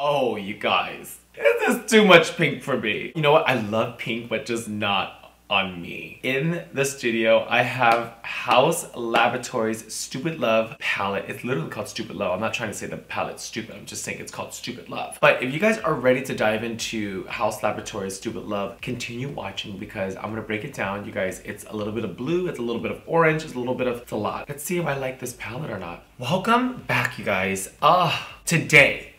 Oh, you guys, this is too much pink for me. You know what? I love pink, but just not on me. In the studio, I have HAUS Laboratories Stupid Love palette. It's literally called Stupid Love. I'm not trying to say the palette's stupid. I'm just saying it's called Stupid Love. But if you guys are ready to dive into HAUS Laboratories Stupid Love, continue watching because I'm gonna break it down. You guys, it's a little bit of blue, it's a little bit of orange, it's a little bit of, it's a lot. Let's see if I like this palette or not. Welcome back, you guys. Today,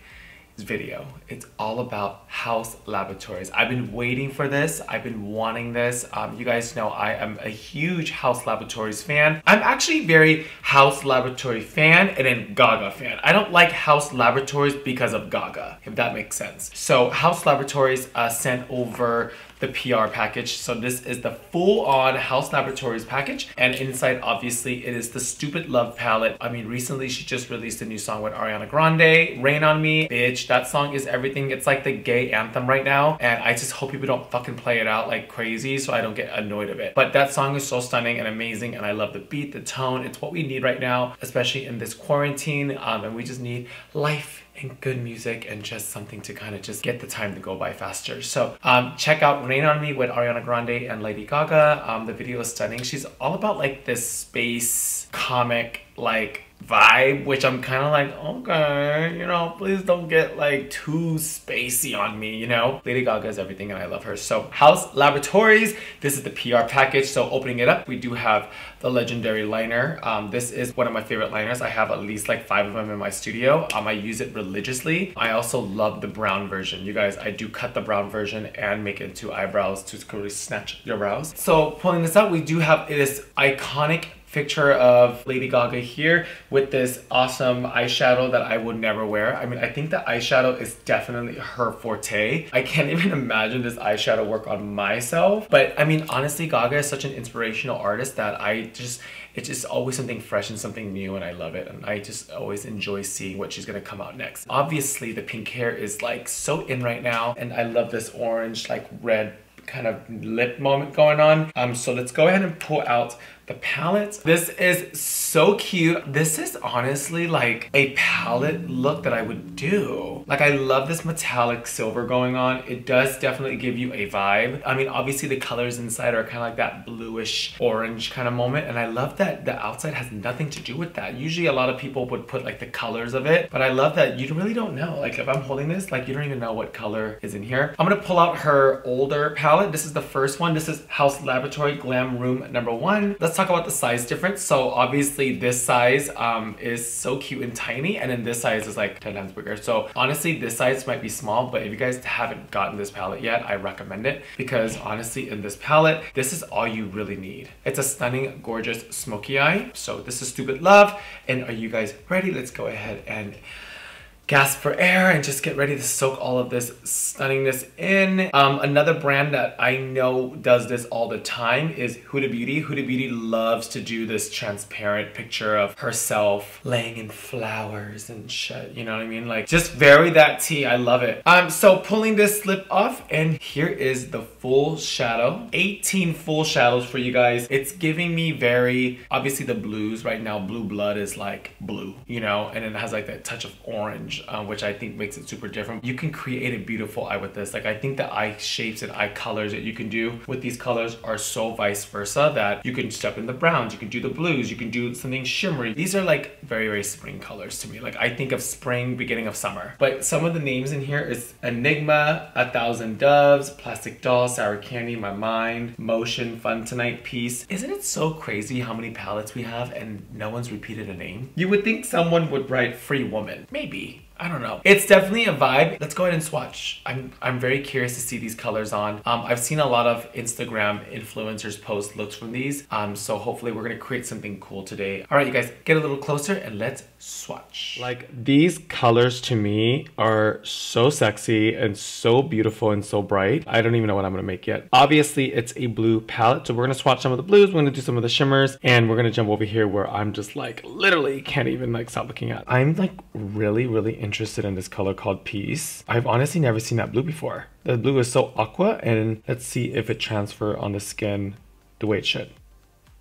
video. It's all about HAUS Laboratories. I've been waiting for this. I've been wanting this. You guys know I am a huge HAUS Laboratories fan. I'm actually very HAUS Laboratory fan and then Gaga fan. I don't like HAUS Laboratories because of Gaga, if that makes sense. So HAUS Laboratories sent over the PR package. So this is the full-on HAUS Laboratories package, and inside obviously it is the Stupid Love palette. I mean, recently she just released a new song with Ariana Grande, Rain on Me. Bitch, that song is everything. It's like the gay anthem right now, and I just hope people don't fucking play it out like crazy so I don't get annoyed of it. But that song is so stunning and amazing, and I love the beat, the tone. It's what we need right now, especially in this quarantine, and we just need life and good music and just something to kind of just get the time to go by faster. So check out Rain on Me with Ariana Grande and Lady Gaga. The video is stunning. She's all about like this space comic like vibe, which I'm kind of like, okay, you know, please don't get like too spacey on me, you know. Lady Gaga is everything and I love her. So HAUS Laboratories, this is the PR package. So opening it up, we do have the legendary liner. This is one of my favorite liners. I have at least like 5 of them in my studio. I use it religiously. I also love the brown version. You guys, I do cut the brown version and make it into eyebrows to really snatch your brows. So pulling this up, we do have this iconic picture of Lady Gaga here with this awesome eyeshadow that I would never wear. I mean, I think the eyeshadow is definitely her forte. I can't even imagine this eyeshadow work on myself. But I mean, honestly, Gaga is such an inspirational artist that it's just always something fresh and something new, and I love it. And I just always enjoy seeing what she's gonna come out next. Obviously, the pink hair is like so in right now, and I love this orange, like red kind of lip moment going on. So let's go ahead and pull out the palette. This is so cute. This is honestly like a palette look that I would do. Like, I love this metallic silver going on. It does definitely give you a vibe. I mean, obviously the colors inside are kind of like that bluish orange kind of moment, and I love that the outside has nothing to do with that. Usually a lot of people would put like the colors of it, but I love that you really don't know. Like, if I'm holding this, like, you don't even know what color is in here. I'm gonna pull out her older palette. This is the first one. This is HAUS Laboratory Glam Room #1. Let's talk about the size difference. So obviously this size is so cute and tiny, and then this size is like 10 times bigger. So honestly, this size might be small, but if you guys haven't gotten this palette yet, I recommend it, because honestly in this palette, this is all you really need. It's a stunning, gorgeous smoky eye. So this is Stupid Love, and are you guys ready? Let's go ahead and gasp for air and just get ready to soak all of this stunningness in. Another brand that I know does this all the time is Huda Beauty. Huda Beauty loves to do this transparent picture of herself laying in flowers and shit, you know what I mean? Like, just very that tea. I love it. So pulling this slip off, and here is the full shadow. 18 full shadows for you guys. It's giving me very, obviously the blues right now, Blue Blood is like blue, you know, and it has like that touch of orange, which I think makes it super different. You can create a beautiful eye with this. Like, I think the eye shapes and eye colors that you can do with these colors are so vice versa that you can step in the browns, you can do the blues, you can do something shimmery. These are like very, very spring colors to me. Like, I think of spring, beginning of summer. But some of the names in here is Enigma, 1,000 Doves, Plastic Doll, Sour Candy, My Mind, Motion, Fun Tonight, Peace. Isn't it so crazy how many palettes we have and no one's repeated a name? You would think someone would write Free Woman. Maybe. I don't know. It's definitely a vibe. Let's go ahead and swatch. I'm very curious to see these colors on. I've seen a lot of Instagram influencers post looks from these. So hopefully we're gonna create something cool today. All right, you guys, get a little closer and let's swatch. Like, these colors to me are so sexy and so beautiful and so bright. I don't even know what I'm gonna make yet. Obviously, it's a blue palette, so we're gonna swatch some of the blues, we're gonna do some of the shimmers, and we're gonna jump over here where I'm just like literally can't even like stop looking at. I'm like really interested in this color called Peace. I've honestly never seen that blue before. The blue is so aqua, and let's see if it transfers on the skin the way it should.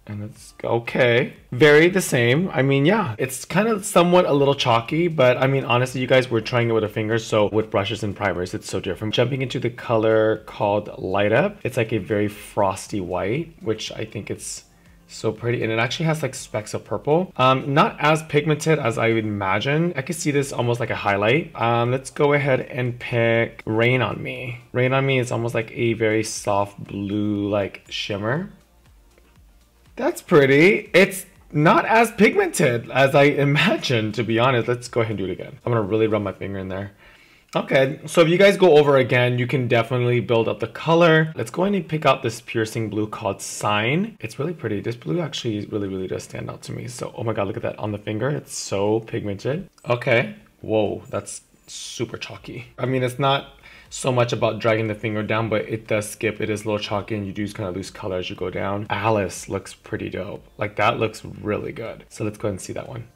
And it's okay. Very the same. I mean, yeah, it's kind of somewhat a little chalky, but I mean, honestly, you guys were trying it with a finger, so with brushes and primers, it's so different. Jumping into the color called Light Up, it's like a very frosty white, which I think it's so pretty, and it actually has like specks of purple. Not as pigmented as I would imagine. I could see this almost like a highlight. Let's go ahead and pick Rain on Me. Rain on Me is almost like a very soft blue like shimmer. That's pretty. It's not as pigmented as I imagined, to be honest. Let's go ahead and do it again. I'm gonna really rub my finger in there. Okay, so if you guys go over again, you can definitely build up the color. Let's go ahead and pick out this piercing blue called Sine. It's really pretty. This blue actually really does stand out to me. So, oh my god, look at that on the finger. It's so pigmented. Okay, whoa, that's super chalky. I mean, it's not so much about dragging the finger down, but it does skip. It is a little chalky and you do kind of lose color as you go down. Alice looks pretty dope. Like that looks really good. So let's go ahead and see that one.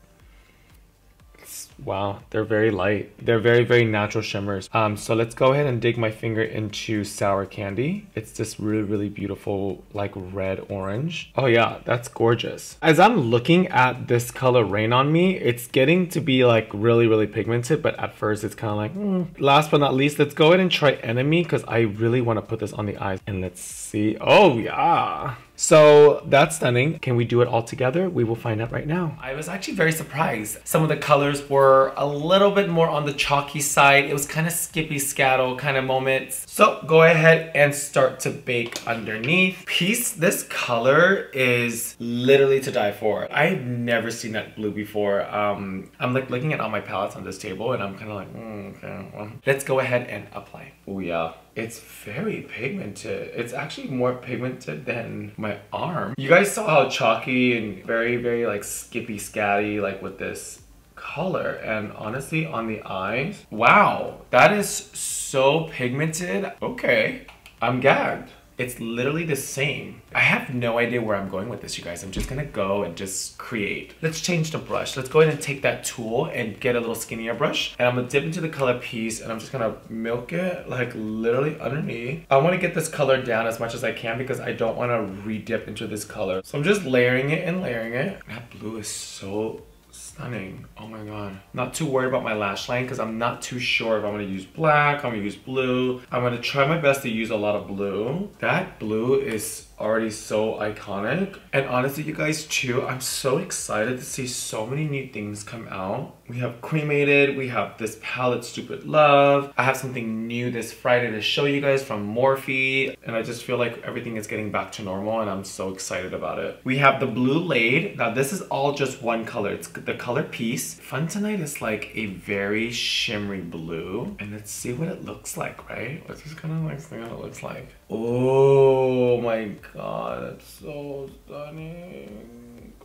Wow, they're very light. They're very natural shimmers. So let's go ahead and dig my finger into Sour Candy. It's this really beautiful like red orange. Oh yeah, that's gorgeous. As I'm looking at this color Rain on Me, it's getting to be like really pigmented, but at first it's kind of like, Last but not least, let's go ahead and try Enemy because I really want to put this on the eyes. And let's see. Oh yeah. So that's stunning. Can we do it all together? We will find out right now. I was actually very surprised. Some of the colors were a little bit more on the chalky side. It was kind of skippy scattle kind of moments. So go ahead and start to bake underneath. This color is literally to die for. I've never seen that blue before. I'm like looking at all my palettes on this table and I'm kind of like, okay, well. Let's go ahead and apply. Oh yeah. It's very pigmented. It's actually more pigmented than my arm. You guys saw how chalky and very like skippy scatty like with this color, and honestly on the eyes, wow, that is so pigmented. Okay, I'm gagged. It's literally the same. I have no idea where I'm going with this, you guys. I'm just gonna go and just create. Let's change the brush. Let's go ahead and take that tool and get a little skinnier brush. And I'm gonna dip into the color piece and I'm just gonna milk it like literally underneath. I wanna get this color down as much as I can because I don't wanna re-dip into this color. So I'm just layering it and layering it. That blue is so stunning. Oh my god. Not too worried about my lash line because I'm not too sure if I'm going to use black, I'm going to use blue. I'm going to try my best to use a lot of blue. That blue is already so iconic. And honestly, you guys too, I'm so excited to see so many new things come out. We have Cremated, we have this palette Stupid Love. I have something new this Friday to show you guys from Morphe. And I just feel like everything is getting back to normal and I'm so excited about it. We have the Blue Laid. Now this is all just one color. It's the color piece. Fun Tonight is like a very shimmery blue. And let's see what it looks like, right? Let's just kind of like see what it looks like. Oh my god, that's so stunning.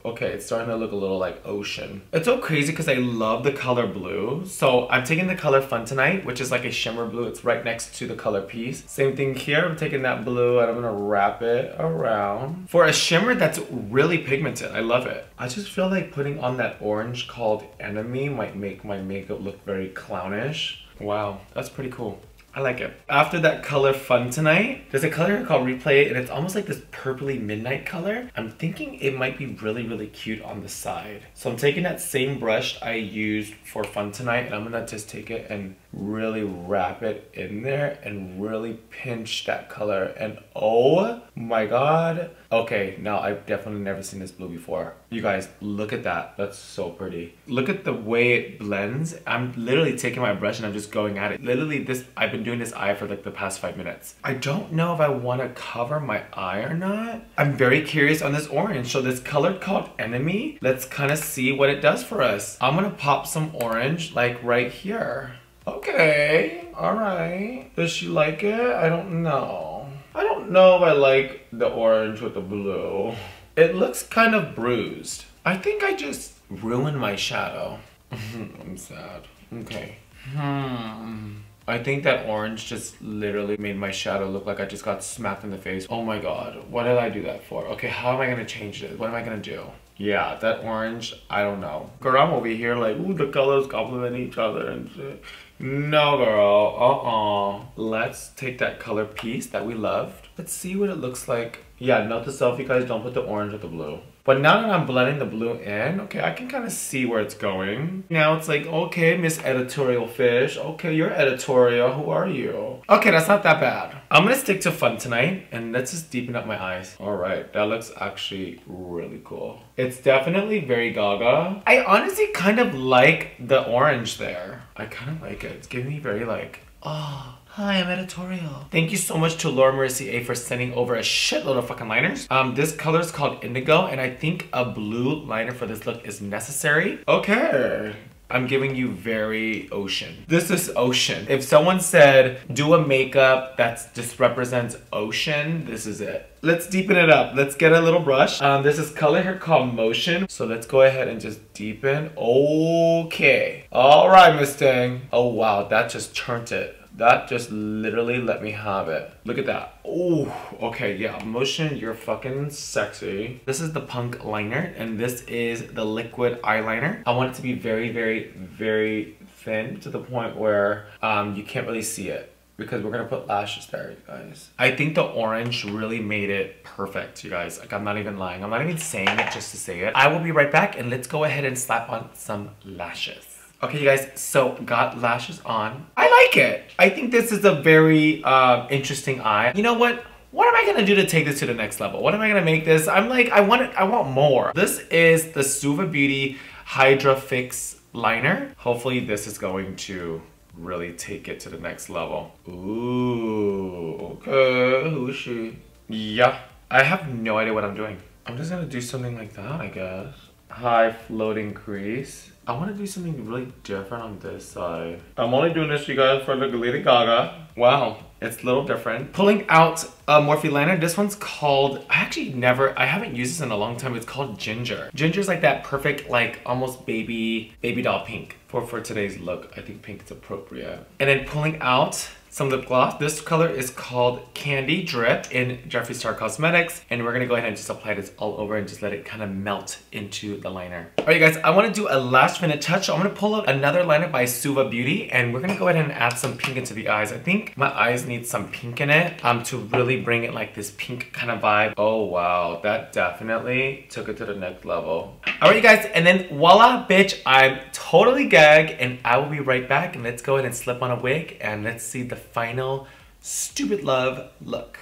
Okay, it's starting to look a little like ocean. It's so crazy because I love the color blue. So I'm taking the color Fun Tonight, which is like a shimmer blue. It's right next to the color piece. Same thing here. I'm taking that blue and I'm gonna wrap it around. For a shimmer that's really pigmented, I love it. I just feel like putting on that orange called Enemy might make my makeup look very clownish. Wow, that's pretty cool. I like it. After that color Fun Tonight, there's a color called Replay and it's almost like this purpley midnight color. I'm thinking it might be really cute on the side. So I'm taking that same brush I used for Fun Tonight and I'm gonna just take it and really wrap it in there and really pinch that color. And oh my god. Okay, now I've definitely never seen this blue before. You guys, look at that. That's so pretty. Look at the way it blends. I'm literally taking my brush and I'm just going at it. Literally I've been doing this eye for like the past 5 minutes. I don't know if I want to cover my eye or not. I'm very curious on this orange. So this color called Enemy, let's kind of see what it does for us. I'm gonna pop some orange like right here. Okay, all right. Does she like it? I don't know. I don't know if I like the orange with the blue. It looks kind of bruised. I think I just ruined my shadow. I'm sad. Okay. I think that orange just literally made my shadow look like I just got smacked in the face. Oh my god, what did I do that for? Okay, how am I gonna change this? What am I gonna do? Yeah, that orange, I don't know. Girl, I'm over here like, ooh, the colors complement each other and shit. No, girl. Let's take that color piece that we loved. Let's see what it looks like. Yeah, note to self, you guys, don't put the orange with the blue. But now that I'm blending the blue in, okay, I can kind of see where it's going. Now it's like, okay, Miss Editorial Fish. Okay, you're editorial. Who are you? Okay, that's not that bad. I'm gonna stick to fun tonight, and let's just deepen up my eyes. All right, that looks actually really cool. It's definitely very Gaga. I honestly kind of like the orange there. I kind of like it. It's giving me very like, oh. Hi, I'm editorial. Thank you so much to Laura Mercier for sending over a shitload of fucking liners. This color is called Indigo, and I think a blue liner for this look is necessary. Okay. I'm giving you very ocean. This is ocean. If someone said, do a makeup that just represents ocean, this is it. Let's deepen it up. Let's get a little brush. This is color here called Motion. So let's go ahead and just deepen. Okay. All right, Miss Dang. Oh, wow. That just turned it. That just literally let me have it. Look at that. Oh, okay, yeah. Motion, you're fucking sexy. This is the Punk liner, and this is the liquid eyeliner. I want it to be very, very, very thin to the point where you can't really see it, because we're gonna put lashes there, you guys. I think the orange really made it perfect, you guys. Like, I'm not even lying. I'm not even saying it just to say it. I will be right back, and let's go ahead and slap on some lashes. Okay, you guys, so got lashes on. I like it. I think this is a very interesting eye. You know what? What am I gonna do to take this to the next level? What am I gonna make this? I'm like, I want more. This is the Suva Beauty Hydra Fix liner. Hopefully this is going to really take it to the next level. Ooh, okay, who is she? Yeah, I have no idea what I'm doing. I'm just gonna do something like that, I guess. High floating crease. I want to do something really different on this side. I'm only doing this, you guys, for the Lady Gaga. Wow, it's a little different. Pulling out a Morphe liner. This one's called, I haven't used this in a long time. It's called Ginger. Ginger's like that perfect, like almost baby doll pink. For today's look, I think pink is appropriate. And then pulling out some lip gloss. This color is called Candy Drip in Jeffree Star Cosmetics. And we're gonna go ahead and just apply this all over and just let it kind of melt into the liner. All right, you guys, I wanna do a last minute touch. I'm gonna pull out another liner by Suva Beauty, and we're gonna go ahead and add some pink into the eyes. I think my eyes need some pink in it to really bring it like this pink kind of vibe. Oh, wow, that definitely took it to the next level. All right, you guys, and then voila, bitch, I'm totally gagged, and I will be right back, and let's go ahead and slip on a wig, and let's see the final Stupid Love look.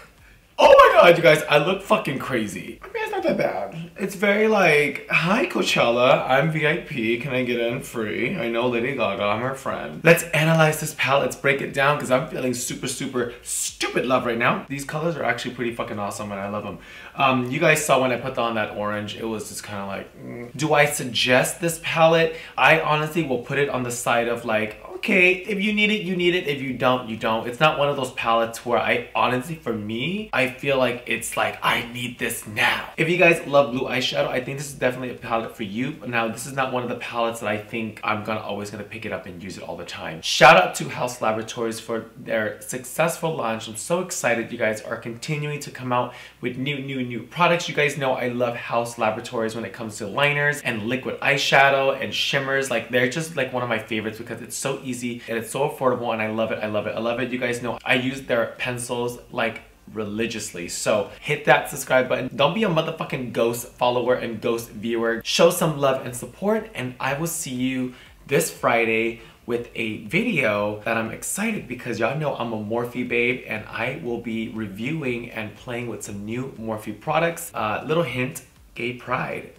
Oh my god, you guys, I look fucking crazy. I mean, it's not that bad. It's very like, hi Coachella, I'm VIP, can I get in free? I know Lady Gaga, I'm her friend. Let's analyze this palette, let's break it down, because I'm feeling super, super stupid love right now. These colors are actually pretty fucking awesome, and I love them. You guys saw when I put on that orange, it was just kind of like, Do I suggest this palette? I honestly will put it on the side of like, okay, if you need it, you need it. If you don't, you don't. It's not one of those palettes where I honestly, for me, I feel like it's like, I need this now. If you guys love blue eyeshadow, I think this is definitely a palette for you. Now, this is not one of the palettes that I think I'm always gonna pick it up and use it all the time. Shout out to HAUS Laboratories for their successful launch. I'm so excited you guys are continuing to come out with new products. You guys know I love HAUS Laboratories when it comes to liners and liquid eyeshadow and shimmers. Like, they're just like one of my favorites because it's so easy and it's so affordable, and I love it, I love it, I love it. You guys know I use their pencils like religiously, so hit that subscribe button. Don't be a motherfucking ghost follower and ghost viewer. Show some love and support, and I will see you this Friday with a video that I'm excited because y'all know I'm a Morphe babe, and I will be reviewing and playing with some new Morphe products. Little hint, gay pride.